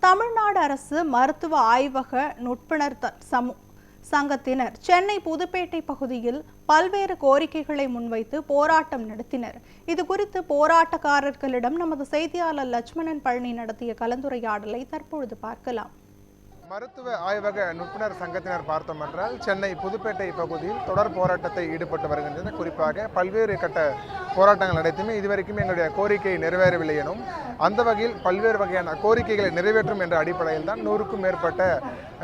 தமிழ்நாடு அரசு மருத்துவ ஆய்வக நுட்புணர் சங்கத்தினர் சென்னை புதுப்பேட்டை பகுதியில் பல்வேறு கோரிக்கைகளை முன்வைத்து போராட்டம் நடத்தினர். இதுகுறித்து போராட்டக்காரர்களிடம் நமது செய்தியாளர் லட்சுமணன் பழனி நடத்திய கலந்துரையாடலை தற்பொழுது பார்க்கலாம். மருத்துவ ஆய்வக நுட்புணர் சங்கத்தினர் பார்த்தோம் என்றால் சென்னை புதுப்பேட்டை பகுதியில் தொடர் போராட்டத்தை ஈடுபட்டு வருகின்றனர். குறிப்பாக பல்வேறு கட்ட போராட்டங்கள் நடத்துமே இதுவரைக்கும் எங்களுடைய கோரிக்கை நிறைவேறவில்லை எனும் அந்த வகையில் பல்வேறு வகையான கோரிக்கைகளை நிறைவேற்றும் என்ற அடிப்படையில் தான் 100க்கும் மேற்பட்ட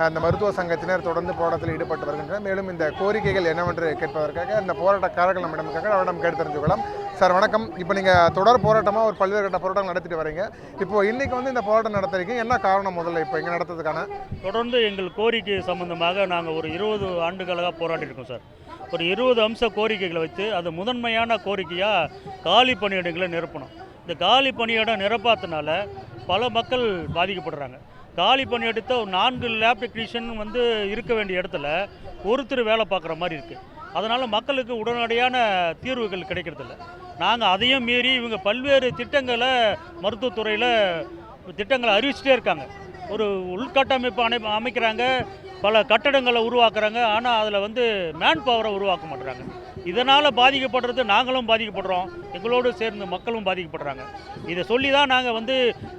அந்த மருத்துவ சங்கத்தினர் தொடர்ந்து போராட்டத்தில் ஈடுபட்டு வருகின்றனர். மேலும் இந்த கோரிக்கைகள் என்னவென்று கேட்பதற்காக இந்த போராட்டக்காரர்கள் நம்மிடம் அவரிடம் கேட்டு தெரிஞ்சுக்கலாம். சார் வணக்கம். இப்போ நீங்கள் தொடர் போராட்டமாக ஒரு பல்வேறு கட்ட போராட்டம் நடத்திட்டு வரீங்க. இப்போ இன்னைக்கு இந்த போராட்டம் நடத்துறீங்க, என்ன காரணம்? முதல்ல இப்போ இங்கே நடத்துறதுக்கான தொடர்ந்து எங்கள் கோரிக்கை சம்பந்தமாக நாங்கள் ஒரு 20 ஆண்டுகளாக போராட்டியிருக்கோம் சார். ஒரு 20 அம்ச கோரிக்கைகளை வைத்து அது முதன்மையான கோரிக்கையாக காலி பணியிடங்களை நிரப்பணும். இந்த காலி பணியிடம் நிரப்பாதனால பல மக்கள் பாதிக்கப்படுறாங்க. காலி பணியிடத்தை 4 லேப் டெக்னீஷியன் இருக்க வேண்டிய இடத்துல ஒருத்தர் வேலை பார்க்குற மாதிரி இருக்குது. அதனால் மக்களுக்கு உடனடியான தீர்வுகள் கிடைக்கிறதில்ல. நாங்கள் அதையும் மீறி இவங்க பல்வேறு திட்டங்களை மருத்துவத்துறையில் திட்டங்களை அறிவிச்சிட்டே இருக்காங்க. ஒரு உள்கட்டமைப்பு அமைக்கிறாங்க, பல கட்டடங்களை உருவாக்குறாங்க. ஆனால் அதில் மேன் பவரை உருவாக்க மாட்டுறாங்க. இதனால் பாதிக்கப்படுறது நாங்களும் பாதிக்கப்படுறோம், எங்களோடு சேர்ந்து மக்களும் பாதிக்கப்படுறாங்க. இதை சொல்லி தான் நாங்கள்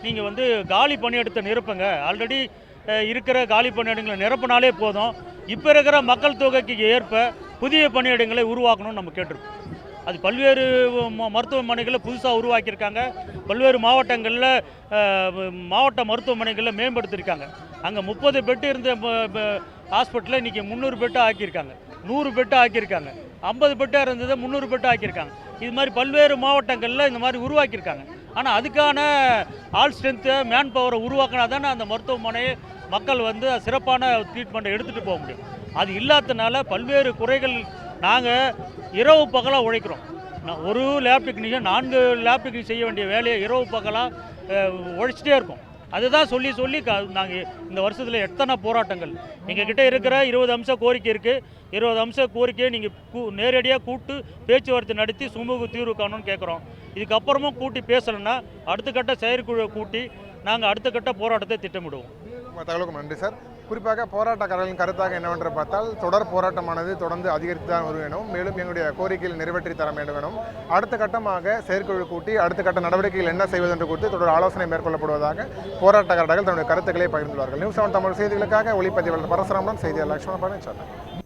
நீங்கள் காலி பணியிடத்தை நிரப்புங்க, ஆல்ரெடி இருக்கிற காலி பணியிடங்களை நிரப்பினாலே போதும், இப்போ இருக்கிற மக்கள் தொகைக்கு ஏற்ப புதிய பணியிடங்களை உருவாக்கணும்னு நம்ம கேட்டிருக்கோம். அது பல்வேறு மருத்துவமனைகளில் புதுசாக உருவாக்கியிருக்காங்க. பல்வேறு மாவட்டங்களில் மாவட்ட மருத்துவமனைகளில் மேம்படுத்தியிருக்காங்க. அங்கே 30 பெட்டு இருந்த ஹாஸ்பிட்டலில் இன்றைக்கி 300 பெட்டு ஆக்கியிருக்காங்க, 100 பெட்டு ஆக்கியிருக்காங்க, 50 பெட்டாக இருந்ததை 300 பெட்டு ஆக்கியிருக்காங்க. இது மாதிரி பல்வேறு மாவட்டங்களில் இந்த மாதிரி உருவாக்கியிருக்காங்க. ஆனால் அதுக்கான ஆல் ஸ்ட்ரென்த்து மேன் பவரை உருவாக்கினா தானே அந்த மருத்துவமனையை மக்கள் சிறப்பான ட்ரீட்மெண்ட்டை எடுத்துகிட்டு போக முடியும். அது இல்லாததுனால பல்வேறு குறைகள். நாங்கள் இரவு பகலாக உழைக்கிறோம். ஒரு லேப் டெக்னீஷியன் 4 லேப் டெக்னீஷியன் செய்ய வேண்டிய வேலையை இரவு பகலாக உழைச்சிட்டே இருக்கோம். அதுதான் சொல்லி நாங்கள் இந்த வருஷத்தில் எத்தனை போராட்டங்கள் எங்ககிட்ட இருக்கிற 20 அம்ச கோரிக்கை இருக்குது. 20 அம்ச கோரிக்கையை நீங்கள் நேரடியாக கூட்டு பேச்சுவார்த்தை நடத்தி சுமூக தீர்வு காணணும்னு கேட்குறோம். இதுக்கப்புறமும் கூட்டி பேசலைன்னா அடுத்த கட்ட செயற்குழுவை கூட்டி நாங்கள் அடுத்த கட்ட போராட்டத்தை திட்டமிடுவோம். தகவலுக்கு நன்றி சார். குறிப்பாக போராட்டக்காரர்களின் கருத்தாக என்னவென்று பார்த்தால் தொடர் போராட்டமானது தொடர்ந்து அதிகரித்து தான் வரும் எனும், மேலும் எங்களுடைய கோரிக்கையில் நிறைவேற்றி தர வேண்டும் எனும், அடுத்த கட்டமாக செயற்குழு கூட்டி அடுத்த கட்ட நடவடிக்கைகள் என்ன செய்வது என்று குறித்து தொடர் ஆலோசனை மேற்கொள்ளப்படுவதாக போராட்டக்காரர்கள் தன்னுடைய கருத்துக்களை பகிர்ந்துள்ளார்கள். நியூஸ் 7 தமிழ் செய்திகளுக்காக ஒளிப்பதிவாளர் பரசுராமன், செய்தியாளர் லட்சுமணன் பழனி.